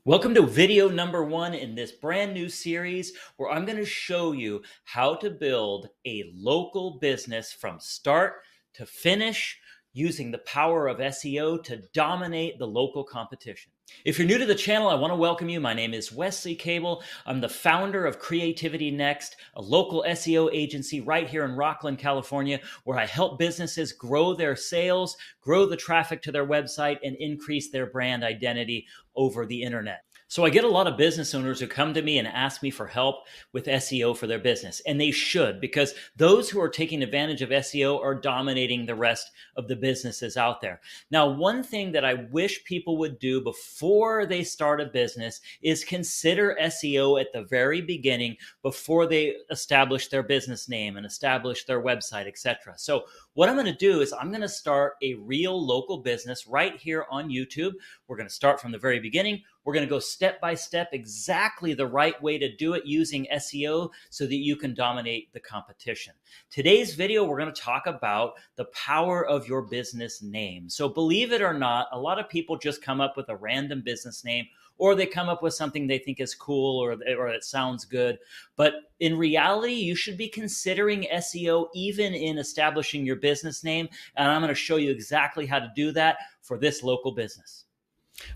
Welcome to video number 1 in this brand new series where I'm going to show you how to build a local business from start to finish using the power of SEO to dominate the local competition. If you're new to the channel, I want to welcome you. My name is Wesley Cable. I'm the founder of Creativity Next, a local SEO agency right here in Rocklin, California, where I help businesses grow their sales, grow the traffic to their website, and increase their brand identity over the internet. So I get a lot of business owners who come to me and ask me for help with SEO for their business. And they should, because those who are taking advantage of SEO are dominating the rest of the businesses out there. Now, one thing that I wish people would do before they start a business is consider SEO at the very beginning before they establish their business name and establish their website, etc. So what I'm going to do is I'm going to start a real local business right here on YouTube. We're going to start from the very beginning. We're going to go step by step, exactly the right way to do it using SEO so that you can dominate the competition. Today's video, we're going to talk about the power of your business name. So believe it or not, a lot of people just come up with a random business name, or they come up with something they think is cool or that sounds good. But in reality, you should be considering SEO even in establishing your business name. And I'm going to show you exactly how to do that for this local business.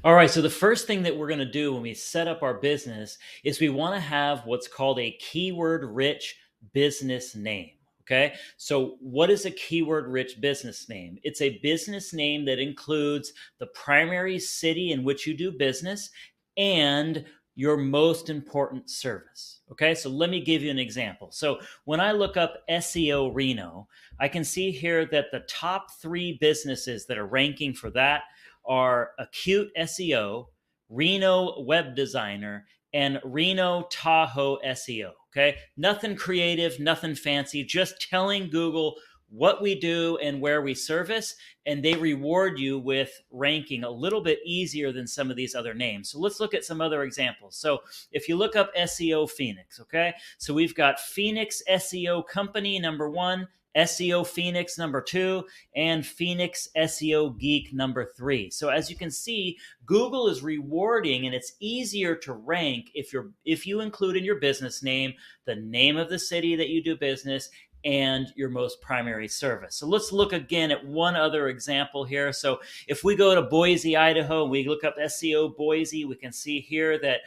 All right, so the first thing that we're going to do when we set up our business is we want to have what's called a keyword-rich business name. Okay, so what is a keyword-rich business name? It's a business name that includes the primary city in which you do business and your most important service. Okay, so let me give you an example. So when I look up SEO Reno, I can see here that the top 3 businesses that are ranking for that are Acute SEO, Reno Web Designer, and Reno Tahoe SEO. Okay, nothing creative, nothing fancy, just telling Google what we do and where we service, and they reward you with ranking a little bit easier than some of these other names. So let's look at some other examples. So if you look up SEO Phoenix, okay, so we've got Phoenix SEO Company number 1, SEO Phoenix number 2, and Phoenix SEO Geek number 3. So as you can see, Google is rewarding, and it's easier to rank if you include in your business name the name of the city that you do business and your most primary service. So let's look again at one other example here. So if we go to Boise, Idaho, and we look up SEO Boise, we can see here that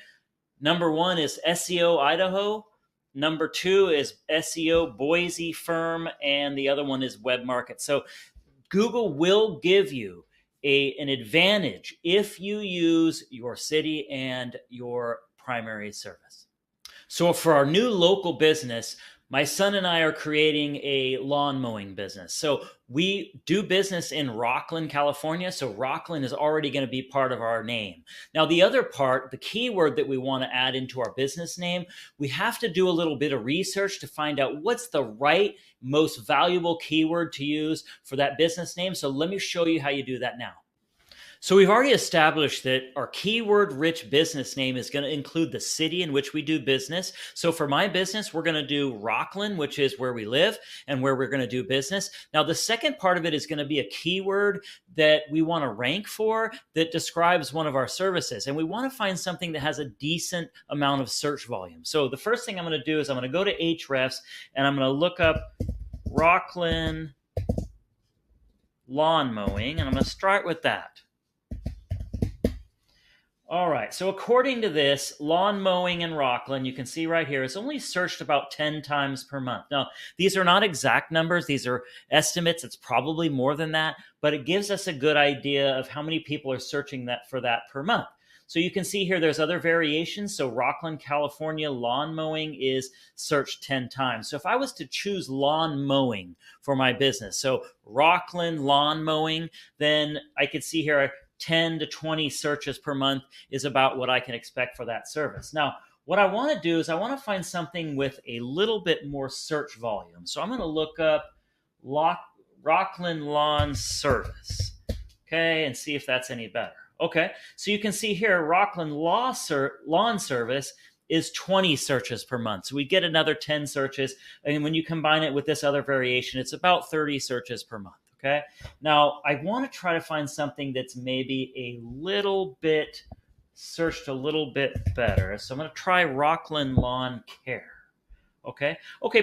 number 1 is SEO Idaho. Number 2 is SEO Boise Firm, and the other one is Web Market. So Google will give you an advantage if you use your city and your primary service. So for our new local business, my son and I are creating a lawn mowing business. So we do business in Rocklin, California. So Rocklin is already going to be part of our name. Now, the other part, the keyword that we want to add into our business name, we have to do a little bit of research to find out what's the right, most valuable keyword to use for that business name. So let me show you how you do that now. So we've already established that our keyword-rich business name is going to include the city in which we do business. So for my business, we're going to do Rocklin, which is where we live and where we're going to do business. Now, the second part of it is going to be a keyword that we want to rank for that describes one of our services. And we want to find something that has a decent amount of search volume. So the first thing I'm going to do is I'm going to go to Ahrefs and I'm going to look up Rocklin lawn mowing, and I'm going to start with that. All right, so according to this, lawn mowing in Rocklin, you can see right here, it's only searched about 10 times per month. Now, these are not exact numbers. These are estimates. It's probably more than that, but it gives us a good idea of how many people are searching for that per month. So you can see here there's other variations. So Rocklin, California, lawn mowing is searched 10 times. So if I was to choose lawn mowing for my business, so Rocklin lawn mowing, then I could see here 10 to 20 searches per month is about what I can expect for that service. Now, what I want to do is I want to find something with a little bit more search volume. So I'm going to look up Rocklin Lawn Service, okay, and see if that's any better. Okay, so you can see here Rocklin Lawn Service is 20 searches per month. So we get another 10 searches. And when you combine it with this other variation, it's about 30 searches per month. Okay. Now I want to try to find something that's maybe a little bit searched a little bit better. So I'm going to try Rockland Lawn Care. Okay,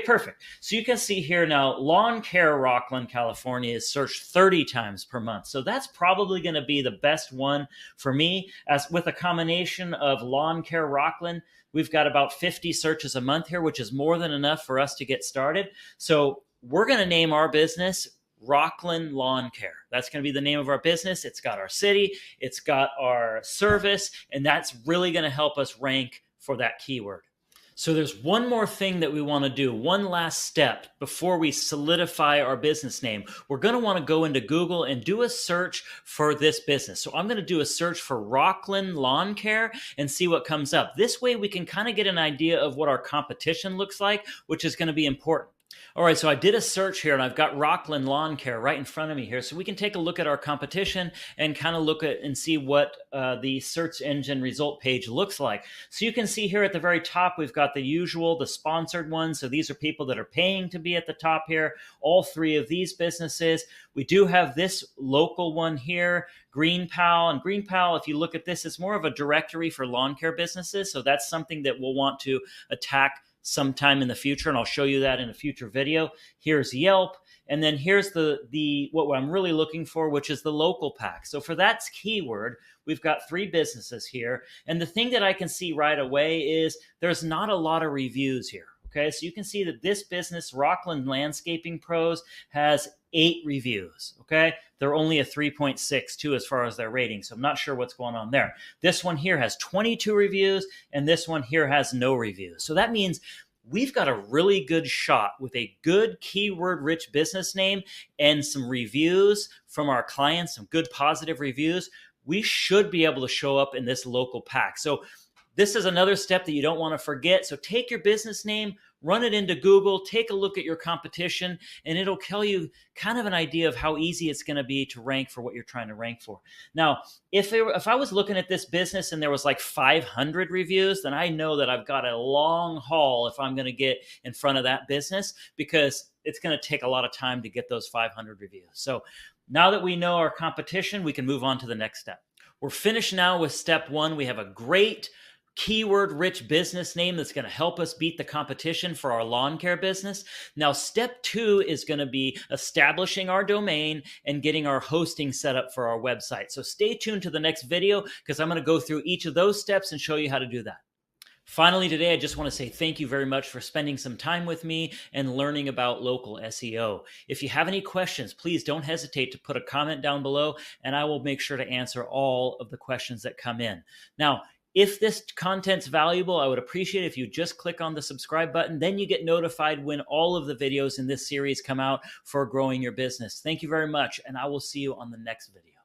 perfect. So you can see here now, Lawn Care Rockland, California is searched 30 times per month. So that's probably going to be the best one for me. As with a combination of Lawn Care Rockland, we've got about 50 searches a month here, which is more than enough for us to get started. So we're going to name our business Rockland Lawn Care. That's going to be the name of our business. It's got our city, it's got our service, and that's really going to help us rank for that keyword. So there's one more thing that we want to do, one last step before we solidify our business name. We're going to want to go into Google and do a search for this business. So I'm going to do a search for Rockland Lawn Care and see what comes up. This way we can kind of get an idea of what our competition looks like, which is going to be important. All right, so I did a search here and I've got Rockland Lawn Care right in front of me here. So we can take a look at our competition and kind of look at and see what the search engine result page looks like. So you can see here at the very top, we've got the usual, the sponsored ones. So these are people that are paying to be at the top here. All three of these businesses. We do have this local one here, GreenPal. And GreenPal, if you look at this, it's more of a directory for lawn care businesses. So that's something that we'll want to attack sometime in the future, and I'll show you that in a future video. Here's Yelp, and then here's the what I'm really looking for, which is the local pack. So for that keyword, we've got 3 businesses here, and the thing that I can see right away is there's not a lot of reviews here. Okay, so you can see that this business, Rockland Landscaping Pros, has 8 reviews. Okay, they're only a 3.62 as far as their rating, so I'm not sure what's going on there. This one here has 22 reviews, and this one here has no reviews. So that means we've got a really good shot with a good keyword-rich business name and some reviews from our clients, some good positive reviews. We should be able to show up in this local pack. So this is another step that you don't want to forget. So take your business name, run it into Google, take a look at your competition, and it'll tell you kind of an idea of how easy it's going to be to rank for what you're trying to rank for. Now, if I was looking at this business and there was like 500 reviews, then I know that I've got a long haul if I'm going to get in front of that business, because it's going to take a lot of time to get those 500 reviews. So now that we know our competition, we can move on to the next step. We're finished now with step 1. We have a great keyword-rich business name that's going to help us beat the competition for our lawn care business. Now, step 2 is going to be establishing our domain and getting our hosting set up for our website. So stay tuned to the next video, because I'm going to go through each of those steps and show you how to do that. Finally, today, I just want to say thank you very much for spending some time with me and learning about local SEO. If you have any questions, please don't hesitate to put a comment down below, and I will make sure to answer all of the questions that come in. Now, if this content's valuable, I would appreciate it if you just click on the subscribe button. Then you get notified when all of the videos in this series come out for growing your business. Thank you very much, and I will see you on the next video.